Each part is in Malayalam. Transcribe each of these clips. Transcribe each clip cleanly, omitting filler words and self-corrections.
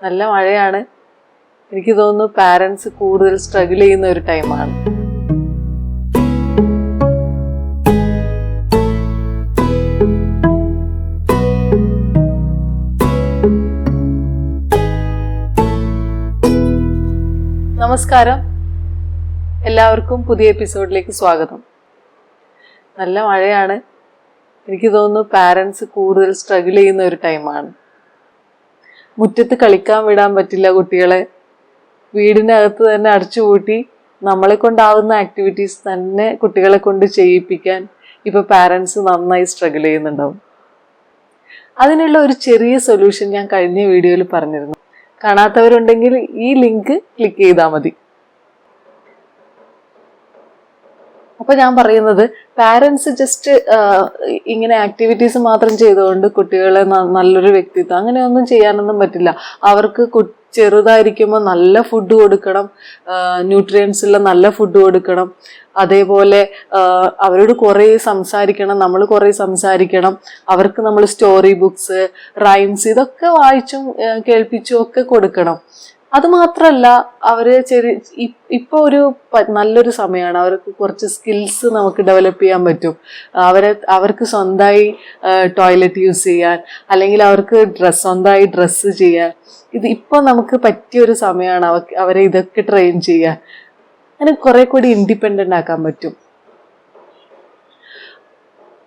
നല്ല മഴയാണ്. എനിക്ക് തോന്നുന്നു പാരൻസ് കൂടുതൽ സ്ട്രഗിൾ ചെയ്യുന്ന ഒരു ടൈമാണ്. നമസ്കാരം, എല്ലാവർക്കും പുതിയ എപ്പിസോഡിലേക്ക് സ്വാഗതം. നല്ല മഴയാണ്. എനിക്ക് തോന്നുന്നു പാരൻസ് കൂടുതൽ സ്ട്രഗിൾ ചെയ്യുന്ന ഒരു ടൈമാണ്. മുറ്റത്ത് കളിക്കാൻ വിടാൻ പറ്റില്ല കുട്ടികളെ. വീടിനകത്ത് തന്നെ അടച്ചുപൂട്ടി നമ്മളെ കൊണ്ടാവുന്ന ആക്ടിവിറ്റീസ് തന്നെ കുട്ടികളെ കൊണ്ട് ചെയ്യിപ്പിക്കാൻ ഇപ്പോൾ പാരൻസ് നന്നായി സ്ട്രഗിൾ ചെയ്യുന്നുണ്ടാവും. അതിനുള്ള ഒരു ചെറിയ സൊല്യൂഷൻ ഞാൻ കഴിഞ്ഞ വീഡിയോയിൽ പറഞ്ഞിരുന്നു. കാണാത്തവരുണ്ടെങ്കിൽ ഈ ലിങ്ക് ക്ലിക്ക് ചെയ്താൽ മതി. അപ്പോൾ ഞാൻ പറയുന്നത്, പാരൻസ് ജസ്റ്റ് ഇങ്ങനെ ആക്ടിവിറ്റീസ് മാത്രം ചെയ്തുകൊണ്ട് കുട്ടികളെ നല്ലൊരു വ്യക്തിത്വം അങ്ങനെയൊന്നും ചെയ്യാനൊന്നും പറ്റില്ല. അവർക്ക് ചെറുതായിരിക്കുമ്പോൾ നല്ല ഫുഡ് കൊടുക്കണം, ന്യൂട്രിയൻസ് ഉള്ള നല്ല ഫുഡ് കൊടുക്കണം. അതേപോലെ അവരോട് കുറേ സംസാരിക്കണം, നമ്മൾ കുറേ സംസാരിക്കണം. അവർക്ക് നമ്മൾ സ്റ്റോറി ബുക്സ്, റൈംസ് ഇതൊക്കെ വായിച്ചും കേൾപ്പിച്ചും ഒക്കെ കൊടുക്കണം. അത് മാത്രമല്ല, അവര് ഇപ്പോൾ ഒരു നല്ലൊരു സമയമാണ്. അവർക്ക് കുറച്ച് സ്കിൽസ് നമുക്ക് ഡെവലപ്പ് ചെയ്യാൻ പറ്റും. അവർക്ക് സ്വന്തമായി ടോയ്ലറ്റ് യൂസ് ചെയ്യാൻ, അല്ലെങ്കിൽ അവർക്ക് സ്വന്തമായി ഡ്രസ്സ് ചെയ്യാൻ, ഇത് ഇപ്പോൾ നമുക്ക് പറ്റിയൊരു സമയമാണ് അവരെ ഇതൊക്കെ ട്രെയിൻ ചെയ്യാൻ. അങ്ങനെ കുറെ കൂടി ഇൻഡിപെൻഡൻ്റ് ആക്കാൻ പറ്റും.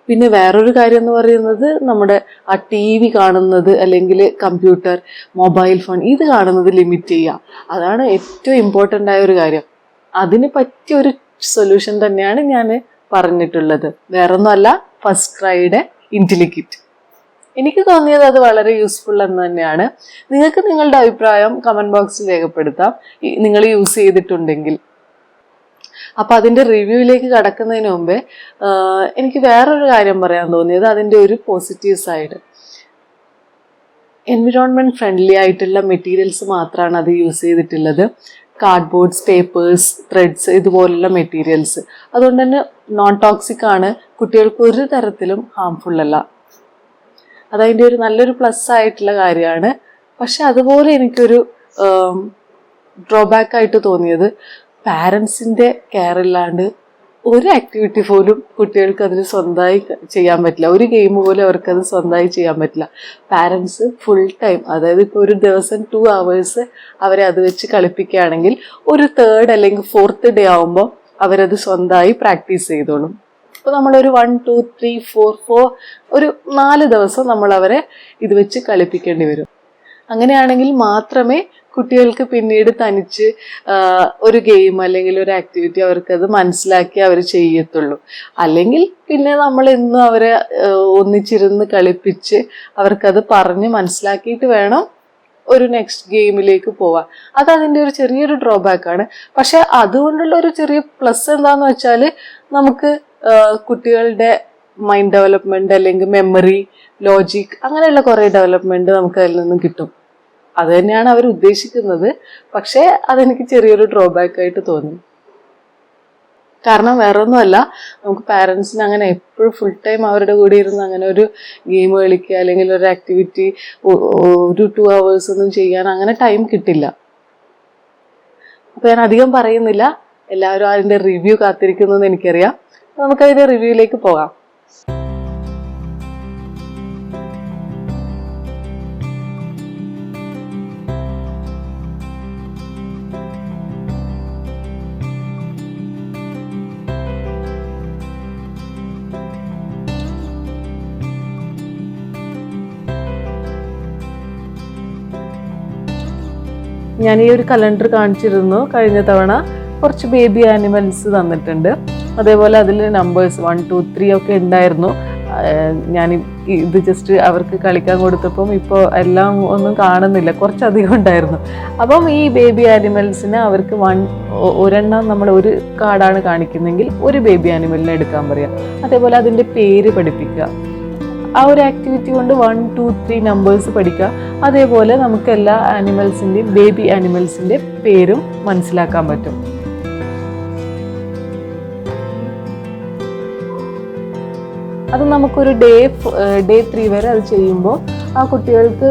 പിന്നെ വേറൊരു കാര്യം എന്ന് പറയുന്നത്, നമ്മുടെ ആ TV കാണുന്നത്, അല്ലെങ്കിൽ കമ്പ്യൂട്ടർ, മൊബൈൽ ഫോൺ ഇത് കാണുന്നത് ലിമിറ്റ് ചെയ്യുക. അതാണ് ഏറ്റവും ഇമ്പോർട്ടൻ്റ് ആയ ഒരു കാര്യം. അതിന് പറ്റിയൊരു സൊല്യൂഷൻ തന്നെയാണ് ഞാൻ പറഞ്ഞിട്ടുള്ളത്. വേറൊന്നുമല്ല, ഫസ്റ്റ് ക്രൈയുടെ ഇൻറ്റലിക്കിറ്റ്. എനിക്ക് തോന്നിയത് അത് വളരെ യൂസ്ഫുൾ എന്ന് തന്നെയാണ്. നിങ്ങൾക്ക് നിങ്ങളുടെ അഭിപ്രായം കമൻറ്റ് ബോക്സിൽ രേഖപ്പെടുത്താം, നിങ്ങൾ യൂസ് ചെയ്തിട്ടുണ്ടെങ്കിൽ. അപ്പം അതിൻ്റെ റിവ്യൂവിലേക്ക് കടക്കുന്നതിന് മുമ്പേ എനിക്ക് വേറൊരു കാര്യം പറയാൻ തോന്നിയത്, അതിൻ്റെ ഒരു പോസിറ്റീവ് സൈഡ്. എൻവിറോൺമെൻറ്റ് ഫ്രണ്ട്ലി ആയിട്ടുള്ള മെറ്റീരിയൽസ് മാത്രമാണ് അത് യൂസ് ചെയ്തിട്ടുള്ളത്. കാർഡ്ബോർഡ്സ്, പേപ്പേഴ്സ്, ത്രെഡ്സ് ഇതുപോലുള്ള മെറ്റീരിയൽസ്. അതുകൊണ്ട് തന്നെ നോൺ ടോക്സിക് ആണ്, കുട്ടികൾക്ക് ഒരു തരത്തിലും ഹാംഫുൾ അല്ല. അതതിൻ്റെ ഒരു നല്ലൊരു പ്ലസ് ആയിട്ടുള്ള കാര്യമാണ്. പക്ഷെ അതുപോലെ എനിക്കൊരു ഡ്രോബാക്ക് ആയിട്ട് തോന്നിയത്, പാരൻസിൻ്റെ കെയർ ഇല്ലാണ്ട് ഒരു ആക്ടിവിറ്റി പോലും കുട്ടികൾക്ക് അതിന് സ്വന്തമായി ചെയ്യാൻ പറ്റില്ല. ഒരു ഗെയിം പോലും അവർക്കത് സ്വന്തമായി ചെയ്യാൻ പറ്റില്ല. പാരൻസ് ഫുൾ ടൈം, അതായത് ഇപ്പോൾ ഒരു ദിവസം 2 hours അവരെ അത് വെച്ച് കളിപ്പിക്കുകയാണെങ്കിൽ, ഒരു 3rd അല്ലെങ്കിൽ 4th ഡേ ആകുമ്പോൾ അവരത് സ്വന്തമായി പ്രാക്ടീസ് ചെയ്തോളും. അപ്പോൾ നമ്മളൊരു 1 2 3 4 ഒരു 4 ദിവസം നമ്മൾ അവരെ ഇത് വെച്ച് കളിപ്പിക്കേണ്ടി വരും. അങ്ങനെയാണെങ്കിൽ മാത്രമേ കുട്ടികൾക്ക് പിന്നീട് തനിച്ച് ഒരു ഗെയിം അല്ലെങ്കിൽ ഒരു ആക്ടിവിറ്റി അവർക്കത് മനസ്സിലാക്കി അവർ ചെയ്യത്തുള്ളൂ. അല്ലെങ്കിൽ പിന്നെ നമ്മൾ എന്നും അവരെ ഒന്നിച്ചിരുന്ന് കളിപ്പിച്ച് അവർക്കത് പറഞ്ഞ് മനസ്സിലാക്കിയിട്ട് വേണം ഒരു നെക്സ്റ്റ് ഗെയിമിലേക്ക് പോവാൻ. അതതിൻ്റെ ഒരു ചെറിയൊരു ഡ്രോബാക്കാണ്. പക്ഷെ അതുകൊണ്ടുള്ള ഒരു ചെറിയ പ്ലസ് എന്താന്ന് വെച്ചാൽ, നമുക്ക് കുട്ടികളുടെ മൈൻഡ് ഡെവലപ്മെൻറ്റ്, അല്ലെങ്കിൽ മെമ്മറി, ലോജിക്, അങ്ങനെയുള്ള കുറേ ഡെവലപ്മെൻറ്റ് നമുക്ക് അതിൽ നിന്നും കിട്ടും. അത് തന്നെയാണ് അവർ ഉദ്ദേശിക്കുന്നത്. പക്ഷേ അതെനിക്ക് ചെറിയൊരു ഡ്രോബാക്ക് ആയിട്ട് തോന്നി. കാരണം വേറൊന്നുമല്ല, നമുക്ക് പാരൻസിന് അങ്ങനെ എപ്പോഴും ഫുൾ ടൈം അവരുടെ കൂടെ ഇരുന്ന് അങ്ങനെ ഒരു ഗെയിം കളിക്കുക അല്ലെങ്കിൽ ഒരു ആക്ടിവിറ്റി ഒരു 2 hours ഒന്നും ചെയ്യാൻ അങ്ങനെ ടൈം കിട്ടില്ല. അപ്പോൾ ഞാൻ അധികം പറയുന്നില്ല, എല്ലാവരും അതിൻ്റെ റിവ്യൂ കാത്തിരിക്കുന്നതെന്ന് എനിക്കറിയാം. നമുക്കതിൻ്റെ റിവ്യൂയിലേക്ക് പോകാം. ഞാൻ ഈ ഒരു കലണ്ടർ കാണിച്ചിരുന്നു കഴിഞ്ഞ തവണ. കുറച്ച് ബേബി ആനിമൽസ് തന്നിട്ടുണ്ട്. അതേപോലെ അതിൽ നമ്പേഴ്സ് 1 2 3 ഒക്കെ ഉണ്ടായിരുന്നു. ഞാൻ ഇത് ജസ്റ്റ് അവർക്ക് കളിക്കാൻ കൊടുത്തപ്പം ഇപ്പോൾ എല്ലാം ഒന്നും കാണുന്നില്ല, കുറച്ചധികം ഉണ്ടായിരുന്നു. അപ്പം ഈ ബേബി ആനിമൽസിന് അവർക്ക് ഒരെണ്ണം നമ്മൾ ഒരു കാർഡാണ് കാണിക്കുന്നെങ്കിൽ ഒരു ബേബി ആനിമലിനെ എടുക്കാൻ പറയാം. അതേപോലെ അതിൻ്റെ പേര് പഠിപ്പിക്കുക. ആ ഒരു ആക്ടിവിറ്റി കൊണ്ട് 1 2 3 നമ്പേഴ്സ് പഠിക്കുക. അതേപോലെ നമുക്ക് എല്ലാ ആനിമൽസിൻ്റെയും, ബേബി ആനിമൽസിൻ്റെ പേരും മനസ്സിലാക്കാൻ പറ്റും. അത് നമുക്കൊരു ഡേ 3 വരെ അത് ചെയ്യുമ്പോൾ ആ കുട്ടികൾക്ക്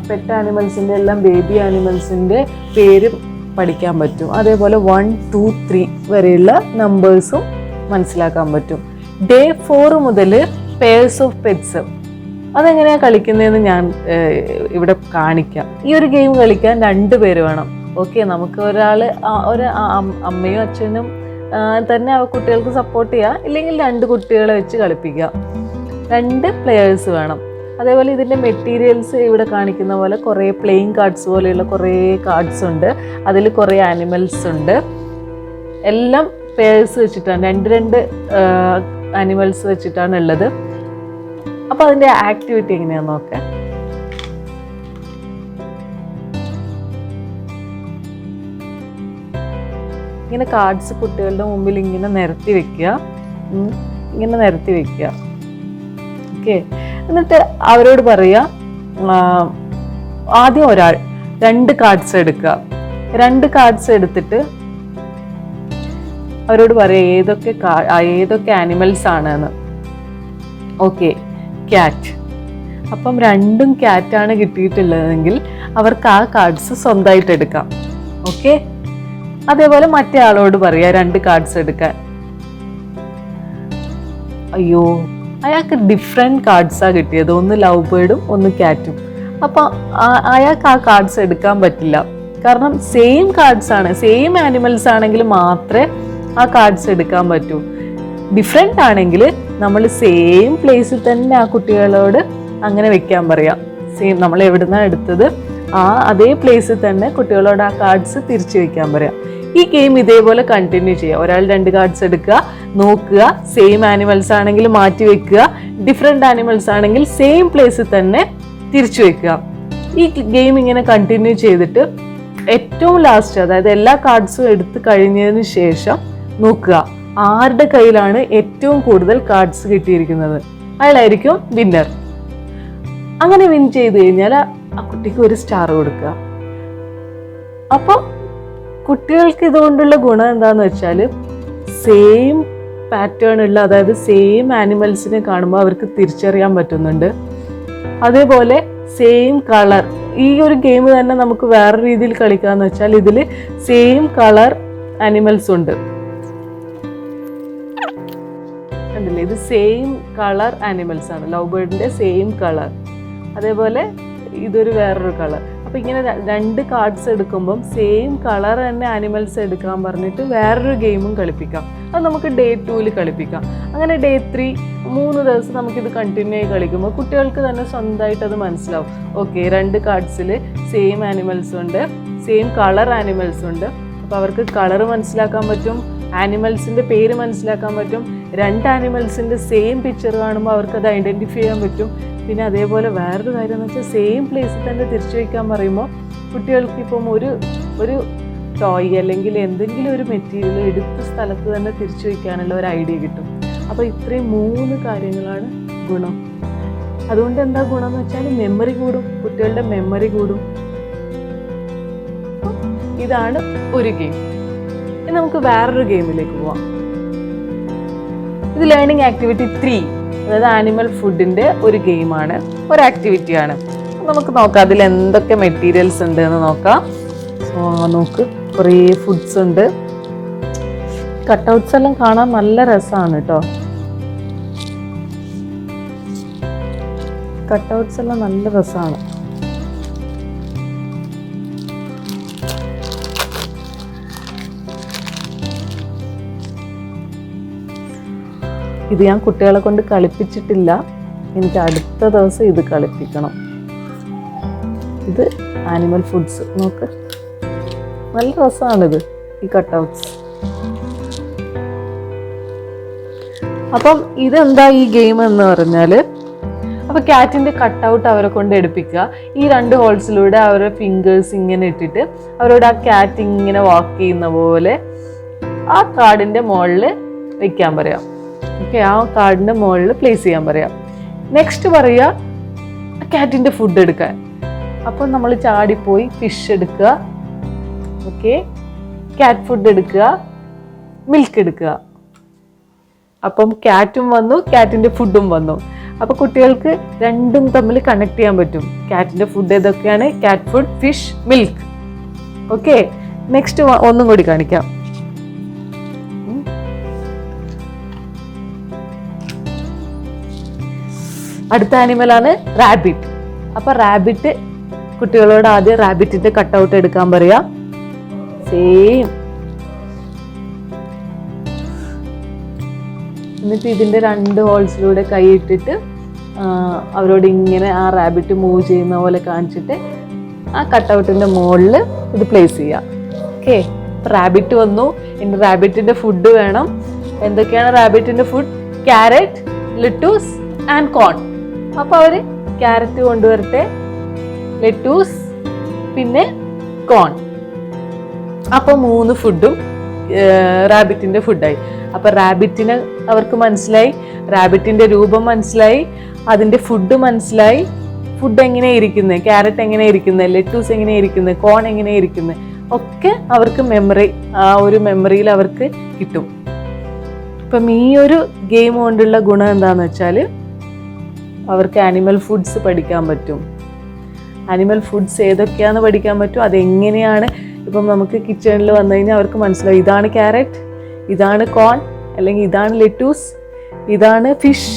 പെറ്റ് ആനിമൽസിൻ്റെ എല്ലാം ബേബി ആനിമൽസിൻ്റെ പേര് പഠിക്കാൻ പറ്റും. അതേപോലെ 1, 2, 3 വരെയുള്ള നമ്പേഴ്സും മനസ്സിലാക്കാൻ പറ്റും. ഡേ 4 മുതൽ പെയർസ് ഓഫ് പെറ്റ്സ് അതെങ്ങനെയാണ് കളിക്കുന്നതെന്ന് ഞാൻ ഇവിടെ കാണിക്കാം. ഈ ഒരു ഗെയിം കളിക്കാൻ 2 പേര് വേണം. ഓക്കെ, നമുക്ക് ഒരു അമ്മയും അച്ഛനും തന്നെ ആ കുട്ടികൾക്ക് സപ്പോർട്ട് ചെയ്യാം, ഇല്ലെങ്കിൽ 2 കുട്ടികളെ വെച്ച് കളിപ്പിക്കാം. 2 പ്ലെയേഴ്സ് വേണം. അതേപോലെ ഇതിൻ്റെ മെറ്റീരിയൽസ് ഇവിടെ കാണിക്കുന്ന പോലെ കുറേ പ്ലേയിങ് കാർഡ്സ് പോലെയുള്ള കുറേ കാർഡ്സ് ഉണ്ട്. അതിൽ കുറേ ആനിമൽസ് ഉണ്ട്. എല്ലാം പെയർസ് വെച്ചിട്ടാണ്, 2 ആനിമൽസ് വെച്ചിട്ടാണ് ഉള്ളത്. അപ്പോൾ അതിൻ്റെ ആക്ടിവിറ്റി എങ്ങനെയാണെന്ന് നോക്കാം. ഇങ്ങനെ കാർഡ്സ് കുട്ടികളുടെ മുമ്പിൽ ഇങ്ങനെ നിരത്തി വെക്കുക, ഓക്കെ. എന്നിട്ട് അവരോട് പറയുക, ആദ്യം ഒരാൾ 2 കാർഡ്സ് എടുക്കുക. 2 കാർഡ്സ് എടുത്തിട്ട് അവരോട് പറയുക ഏതൊക്കെ ആനിമൽസ് ആണെന്ന്. Okay, cat. അപ്പം 2 ക്യാറ്റാണ് കിട്ടിയിട്ടുള്ളതെങ്കിൽ അവർക്ക് ആ കാർഡ്സ് സ്വന്തമായിട്ട് എടുക്കാം. ഓക്കെ, അതേപോലെ മറ്റേ ആളോട് പറയാ 2 കാർഡ്സ് എടുക്കാൻ. അയ്യോ, അയാൾക്ക് ഡിഫറെൻറ്റ് കാർഡ്സാണ് കിട്ടിയത്, ഒന്ന് ലവ് ബേർഡും ഒന്ന് ക്യാറ്റും. അപ്പം അയാൾക്ക് ആ കാർഡ്സ് എടുക്കാൻ പറ്റില്ല. കാരണം സെയിം കാർഡ്സ് ആണ്, സെയിം ആനിമൽസ് ആണെങ്കിൽ മാത്രമേ ആ കാർഡ്സ് എടുക്കാൻ പറ്റൂ. ഡിഫറെൻ്റ് ആണെങ്കിൽ നമ്മൾ സെയിം പ്ലേസിൽ തന്നെ ആ കുട്ടികളോട് അങ്ങനെ വെക്കാൻ പറയാം. സെയിം നമ്മൾ എവിടുന്നാണ് എടുത്തത് അതേ പ്ലേസിൽ തന്നെ കുട്ടികളോട് ആ കാർഡ്സ് തിരിച്ചു വെക്കാൻ പറയാം. ഈ ഗെയിം ഇതേപോലെ കണ്ടിന്യൂ ചെയ്യുക. ഒരാൾ 2 കാർഡ്സ് എടുക്കുക, നോക്കുക, സെയിം ആനിമൽസ് ആണെങ്കിൽ മാറ്റി വെക്കുക, ഡിഫറെൻ്റ് ആനിമൽസ് ആണെങ്കിൽ സെയിം പ്ലേസിൽ തന്നെ തിരിച്ചു വെക്കുക. ഈ ഗെയിം ഇങ്ങനെ കണ്ടിന്യൂ ചെയ്തിട്ട് ഏറ്റവും ലാസ്റ്റ്, അതായത് എല്ലാ കാർഡ്സും എടുത്ത് കഴിഞ്ഞതിന് ശേഷം നോക്കുക ആരുടെ കയ്യിലാണ് ഏറ്റവും കൂടുതൽ കാർഡ്സ് കിട്ടിയിരിക്കുന്നത്, അയാളായിരിക്കും വിന്നർ. അങ്ങനെ വിൻ ചെയ്ത് കഴിഞ്ഞാൽ ആ കുട്ടിക്ക് ഒരു സ്റ്റാർ കൊടുക്കുക. അപ്പം കുട്ടികൾക്ക് ഇതുകൊണ്ടുള്ള ഗുണം എന്താന്ന് വെച്ചാൽ സെയിം പാറ്റേൺ ഉള്ള, അതായത് സെയിം ആനിമൽസിനെ കാണുമ്പോൾ അവർക്ക് തിരിച്ചറിയാൻ പറ്റുന്നുണ്ട്. അതേപോലെ സെയിം കളർ. ഈ ഒരു ഗെയിം തന്നെ നമുക്ക് വേറെ രീതിയിൽ കളിക്കാന്ന് വെച്ചാൽ ഇതിൽ സെയിം കളർ ആനിമൽസ് ഉണ്ട്. കണ്ടില്ലേ, ഇത് സെയിം കളർ ആനിമൽസ് ആണ്. ലവ് ബേർഡിന്റെ സെയിം കളർ, അതേപോലെ ഇതൊരു വേറൊരു കളർ. അപ്പം ഇങ്ങനെ 2 കാർഡ്സ് എടുക്കുമ്പം സെയിം കളർ തന്നെ ആനിമൽസ് എടുക്കാൻ പറഞ്ഞിട്ട് വേറൊരു ഗെയിമും കളിപ്പിക്കാം. അത് നമുക്ക് ഡേ 2 കളിപ്പിക്കാം. അങ്ങനെ ഡേ 3 3 ദിവസം നമുക്കിത് കണ്ടിന്യൂ ആയി കളിക്കുമ്പോൾ കുട്ടികൾക്ക് തന്നെ സ്വന്തമായിട്ട് അത് മനസ്സിലാവും. ഓക്കെ, 2 കാർഡ്സിൽ സെയിം ആനിമൽസ് ഉണ്ട്, സെയിം കളർ ആനിമൽസ് ഉണ്ട്. അപ്പോൾ അവർക്ക് കളർ മനസ്സിലാക്കാൻ പറ്റും, ആനിമൽസിൻ്റെ പേര് മനസ്സിലാക്കാൻ പറ്റും. 2 ആനിമൽസിൻ്റെ സെയിം പിക്ചർ കാണുമ്പോൾ അവർക്കത് ഐഡൻറ്റിഫൈ ചെയ്യാൻ പറ്റും. പിന്നെ അതേപോലെ വേറൊരു കാര്യം എന്ന് വെച്ചാൽ സെയിം പ്ലേസിൽ തന്നെ തിരിച്ചു വയ്ക്കാൻ പറയുമ്പോൾ കുട്ടികൾക്ക് ഇപ്പം ഒരു ടോയ് അല്ലെങ്കിൽ എന്തെങ്കിലും ഒരു മെറ്റീരിയൽ എടുത്ത സ്ഥലത്ത് തന്നെ തിരിച്ചു വയ്ക്കാനുള്ള ഒരു ഐഡിയ കിട്ടും. അപ്പോൾ ഇത്രയും 3 കാര്യങ്ങളാണ് ഗുണം. അതുകൊണ്ട് എന്താ ഗുണം എന്ന് വെച്ചാൽ മെമ്മറി കൂടും, കുട്ടികളുടെ മെമ്മറി കൂടും. ഇതാണ് ഒരു ഗെയിം. ഇനി നമുക്ക് വേറൊരു ഗെയിമിലേക്ക് പോവാം. ഇത് ലേണിംഗ് ആക്ടിവിറ്റി 3, അതായത് ആനിമൽ ഫുഡിൻ്റെ ഒരു ഗെയിമാണ്, ഒരു ആക്ടിവിറ്റിയാണ്. നമുക്ക് നോക്കാം അതിൽ എന്തൊക്കെ മെറ്റീരിയൽസ് ഉണ്ട് എന്ന് നോക്കാം. നോക്ക്, കുറേ ഫുഡ്സ് ഉണ്ട്. കട്ടൗട്ട്സ് എല്ലാം കാണാൻ നല്ല രസമാണ് കേട്ടോ. കട്ടൗട്ട്സ് എല്ലാം നല്ല രസമാണ്. ഇത് ഞാൻ കുട്ടികളെ കൊണ്ട് കളിപ്പിച്ചിട്ടില്ല, എനിക്ക് അടുത്ത ദിവസം ഇത് കളിപ്പിക്കണം. ഇത് ആനിമൽ ഫുഡ്സ്, നോക്ക് നല്ല രസമാണിത്, ഈ കട്ടൗട്ട്സ്. അപ്പം ഇതെന്താ ഈ ഗെയിം എന്ന് പറഞ്ഞാൽ, അപ്പോൾ ക്യാറ്റിൻ്റെ കട്ടൗട്ട് അവരെ കൊണ്ട് എടുപ്പിക്കുക. ഈ 2 ഹോൾസിലൂടെ അവരുടെ ഫിംഗേഴ്സ് ഇങ്ങനെ ഇട്ടിട്ട് അവരോട് ആ ക്യാറ്റ് ഇങ്ങനെ വാക്ക് ചെയ്യുന്ന പോലെ ആ കാർഡിൻ്റെ മുകളിൽ വയ്ക്കാൻ പറയാം. ഓക്കെ, ആ കാർഡിൻ്റെ മുകളിൽ പ്ലേസ് ചെയ്യാൻ പറയാം. നെക്സ്റ്റ് പറയുക ക്യാറ്റിൻ്റെ ഫുഡ് എടുക്കാൻ. അപ്പോൾ നമ്മൾ ചാടിപ്പോയി ഫിഷ് എടുക്കുക, ഓക്കെ, ക്യാറ്റ് ഫുഡ് എടുക്കുക, മിൽക്ക് എടുക്കുക. അപ്പം ക്യാറ്റും വന്നു, ക്യാറ്റിന്റെ ഫുഡും വന്നു. അപ്പൊ കുട്ടികൾക്ക് രണ്ടും തമ്മിൽ കണക്ട് ചെയ്യാൻ പറ്റും. ക്യാറ്റിന്റെ ഫുഡ് ഏതൊക്കെയാണ്? Cat food, fish, milk. Okay, next ഒന്നും കൂടി കാണിക്കാം. അടുത്ത ആനിമലാണ് റാബിറ്റ്. അപ്പൊ റാബിറ്റ് കുട്ടികളോട് ആദ്യം റാബിറ്റിന്റെ കട്ടൗട്ട് എടുക്കാൻ പറയാ. സെയിം. എന്നിട്ട് ഇതിന്റെ 2 ഹോൾസിലൂടെ കൈ ഇട്ടിട്ട് അവരോട് ഇങ്ങനെ ആ റാബിറ്റ് മൂവ് ചെയ്യുന്ന പോലെ കാണിച്ചിട്ട് ആ കട്ടൗട്ടിന്റെ മുകളിൽ ഇത് പ്ലേസ് ചെയ്യാം. ഓക്കെ, റാബിറ്റ് വന്നു. ഇനി റാബിറ്റിന്റെ ഫുഡ് വേണം. എന്തൊക്കെയാണ് റാബിറ്റിന്റെ ഫുഡ്? ക്യാരറ്റ്, ലെറ്റൂസ് ആൻഡ് കോൺ. അപ്പൊ അവര് ക്യാരറ്റ് കൊണ്ടുവരട്ടെ, ലെറ്റൂസ്, പിന്നെ കോൺ. അപ്പൊ 3 ഫുഡും റാബിറ്റിന്റെ ഫുഡായി. അപ്പൊ റാബിറ്റിന് അവർക്ക് മനസ്സിലായി, റാബിറ്റിന്റെ രൂപം മനസ്സിലായി, അതിന്റെ ഫുഡ് മനസ്സിലായി. ഫുഡ് എങ്ങനെയാ ഇരിക്കുന്നത്, ക്യാരറ്റ് എങ്ങനെയാ ഇരിക്കുന്നത്, ലെറ്റൂസ് എങ്ങനെയാ ഇരിക്കുന്നത്, കോൺ എങ്ങനെയാ ഇരിക്കുന്നത്, ഒക്കെ അവർക്ക് മെമ്മറി, ആ ഒരു മെമ്മറിയിൽ അവർക്ക് കിട്ടും. ഇപ്പം ഈ ഒരു ഗെയിം കൊണ്ടുള്ള ഗുണം എന്താന്ന് വെച്ചാൽ അവർക്ക് ആനിമൽ ഫുഡ്സ് പഠിക്കാൻ പറ്റും. ആനിമൽ ഫുഡ്സ് ഏതൊക്കെയാന്ന് പഠിക്കാൻ പറ്റും. അതെങ്ങനെയാണ്, ഇപ്പം നമുക്ക് കിച്ചണിൽ വന്നു കഴിഞ്ഞാൽ അവർക്ക് മനസ്സിലാവും ഇതാണ് ക്യാരറ്റ്, ഇതാണ് കോൺ, അല്ലെങ്കിൽ ഇതാണ് ലെറ്റൂസ്, ഇതാണ് ഫിഷ്.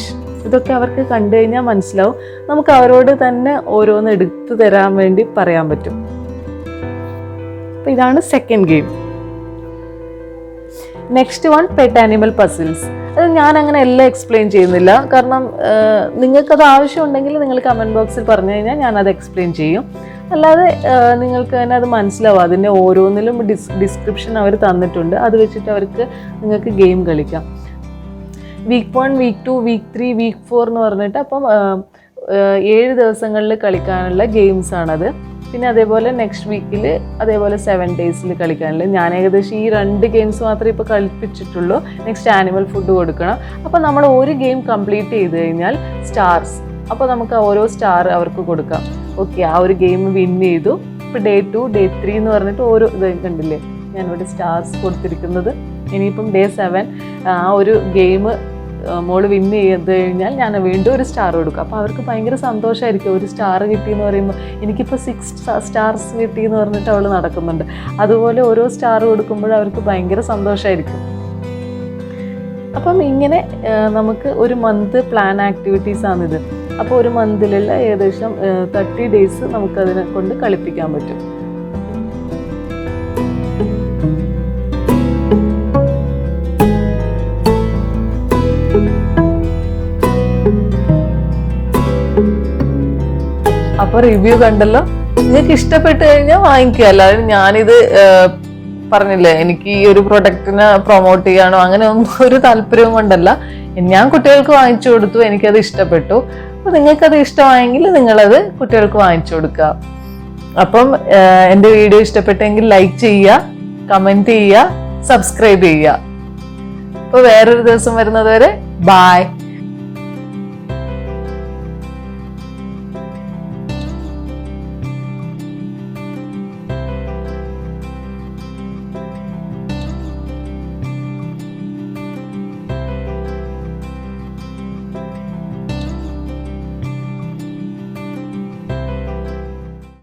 ഇതൊക്കെ അവർക്ക് കണ്ടു കഴിഞ്ഞാൽ മനസ്സിലാവും. നമുക്ക് അവരോട് തന്നെ ഓരോന്ന് എടുത്തു തരാൻ വേണ്ടി പറയാൻ പറ്റും. അപ്പം ഇതാണ് second game. Next one pet animal puzzles. അത് ഞാൻ അങ്ങനെ എല്ലാം എക്സ്പ്ലെയിൻ ചെയ്യുന്നില്ല, കാരണം നിങ്ങൾക്കത് ആവശ്യമുണ്ടെങ്കിൽ നിങ്ങൾ കമൻറ്റ് ബോക്സിൽ പറഞ്ഞു കഴിഞ്ഞാൽ ഞാനത് എക്സ്പ്ലെയിൻ ചെയ്യും. അല്ലാതെ നിങ്ങൾക്ക് തന്നെ അത് മനസ്സിലാവും. അതിൻ്റെ ഓരോന്നിലും ഡിസ്ക്രിപ്ഷൻ അവർ തന്നിട്ടുണ്ട്. അത് വെച്ചിട്ട് അവർക്ക് നിങ്ങൾക്ക് ഗെയിം കളിക്കാം. വീക്ക് 1, വീക്ക് 2, വീക്ക് 3, വീക്ക് 4 എന്ന് പറഞ്ഞിട്ട് അപ്പം 7 ദിവസങ്ങളിൽ കളിക്കാനുള്ള ഗെയിംസ് ആണത്. പിന്നെ അതേപോലെ നെക്സ്റ്റ് വീക്കിൽ അതേപോലെ 7 ഡേയ്സിൽ കളിക്കാനുള്ളത്. ഞാൻ ഏകദേശം ഈ 2 ഗെയിംസ് മാത്രമേ ഇപ്പോൾ കളിപ്പിച്ചിട്ടുള്ളൂ. നെക്സ്റ്റ് ആനിമൽ ഫുഡ് കൊടുക്കണം. അപ്പോൾ നമ്മൾ ഒരു ഗെയിം കംപ്ലീറ്റ് ചെയ്ത് കഴിഞ്ഞാൽ സ്റ്റാർസ്, അപ്പോൾ നമുക്ക് ഓരോ സ്റ്റാർ അവർക്ക് കൊടുക്കാം. ഓക്കെ, ആ ഒരു ഗെയിം വിൻ ചെയ്തു. ഇപ്പോൾ ഡേ 2, ഡേ 3 എന്ന് പറഞ്ഞിട്ട് ഓരോ ഇത് കണ്ടില്ലേ, ഞാനിവിടെ സ്റ്റാർസ് കൊടുത്തിരിക്കുന്നത്. ഇനിയിപ്പം ഡേ 7 ആ ഒരു ഗെയിം മോള് വിൻ ചെയ്ത് കഴിഞ്ഞാൽ ഞാൻ വീണ്ടും ഒരു സ്റ്റാർ കൊടുക്കും. അപ്പോൾ അവർക്ക് ഭയങ്കര സന്തോഷമായിരിക്കും. ഒരു സ്റ്റാർ കിട്ടിയെന്ന് പറയുമ്പോൾ എനിക്കിപ്പോൾ 6 സ്റ്റാർസ് കിട്ടിയെന്ന് പറഞ്ഞിട്ട് അവൾ നടക്കുന്നുണ്ട്. അതുപോലെ ഓരോ സ്റ്റാർ കൊടുക്കുമ്പോൾ അവർക്ക് ഭയങ്കര സന്തോഷമായിരിക്കും. അപ്പം ഇങ്ങനെ നമുക്ക് ഒരു മന്ത് പ്ലാൻ ആക്ടിവിറ്റീസാണിത്. അപ്പോൾ ഒരു മന്തിലുള്ള ഏകദേശം 30 ഡേയ്സ് നമുക്കതിനെ കൊണ്ട് കളിപ്പിക്കാൻ പറ്റും. അപ്പോൾ റിവ്യൂ കണ്ടല്ലോ, നിങ്ങൾക്ക് ഇഷ്ടപ്പെട്ട് കഴിഞ്ഞാൽ വാങ്ങിക്കുക. അല്ലാതെ ഞാനിത് പറഞ്ഞില്ലേ, എനിക്ക് ഈ ഒരു പ്രൊഡക്റ്റിനെ പ്രൊമോട്ട് ചെയ്യാനോ അങ്ങനെ ഒന്നും ഒരു താല്പര്യവും കൊണ്ടല്ല. ഞാൻ കുട്ടികൾക്ക് വാങ്ങിച്ചു കൊടുത്തു, എനിക്കത് ഇഷ്ടപ്പെട്ടു. അപ്പോൾ നിങ്ങൾക്കത് ഇഷ്ടമായെങ്കിൽ നിങ്ങളത് കുട്ടികൾക്ക് വാങ്ങിച്ചു കൊടുക്കുക. അപ്പം എൻ്റെ വീഡിയോ ഇഷ്ടപ്പെട്ടെങ്കിൽ ലൈക്ക് ചെയ്യുക, കമൻറ്റ് ചെയ്യുക, സബ്സ്ക്രൈബ് ചെയ്യുക. അപ്പോൾ വേറൊരു ദിവസം വരുന്നത് വരെ ബായ്.